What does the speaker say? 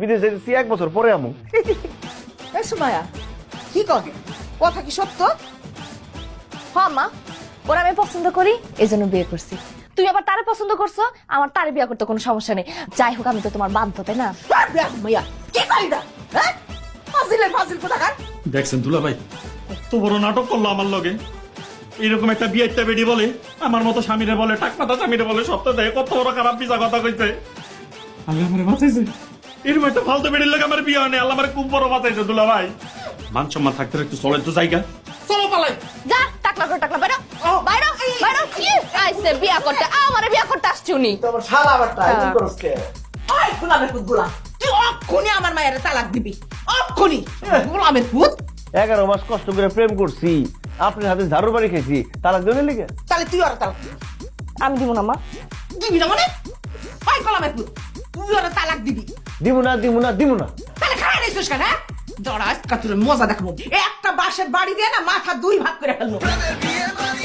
বিদেশে গেছি 1 বছর পরে আমু। এই সুমায়া কি কবে কথা কি সত্য? হ্যাঁ মা, ওরা আমি পছন্দ করি এই জন্য বিয়ে করছি। তুই আবার তারে পছন্দ করছো, আমার তারে বিয়ে করতে কোনো সমস্যা নেই। যাই হোক আমি তো তোমার বাধ্য, তাই না? মাইয়া কি কইরা হ্যাঁ ফাজিলের ফাজিল কোথাকার। দেখছেন দুলা ভাই কত বড় নাটক করলো আমার লগে। এরকম একটা বিয়েটা বেডি বলে আমার মতো স্বামীরে বলে টাকমাতা স্বামীরে বলে সপ্তাহ দেয় কত বড় খারাপ পিছা কথা কইছে। আমি আমার বাঁচাইছে এরকম একটা ফালতু বেডির লোক আমার বিয়ে হয় না। আল্লাহ আমার খুব বড় বাঁচাইছে দুলা ভাই। মান সম্মান থাকতে একটু চলেন তো জায়গা চলো পালাই। যা টাকলা করে টাকলা বাইরো বাইরো বাইরো। কি আইছে বিয়া করতে? আমারে বিয়া করতে আসছি উনি। তোমার শালা বাটা এমন করছ কে? ওই গোলামের পুত গোলাম, তুই অক্ষুনি আমার মায়ের তালাক দিবি, অক্ষুনি গোলামের পুত। 11 মাস কষ্ট করে প্রেম করছি, আপনার হাতে ঝাড়ু বাড়ি খেয়েছি, তালাক দেবেন লিখে? তাহলে তুই আর তালাক দিবি? আমি দিব না মা। দিবি না মানে? ওই গোলামের পুত তুই আর তালাক দিবি? দিব না দিব না দিব না। তাহলে খারাপ নিছিস কেন? হ্যাঁ জড়া আজকা তোর মজা দেখাবো। একটা বাঁশের বাড়ি দিয়ে না মাথা 2 ভাগ করে ফেলবো।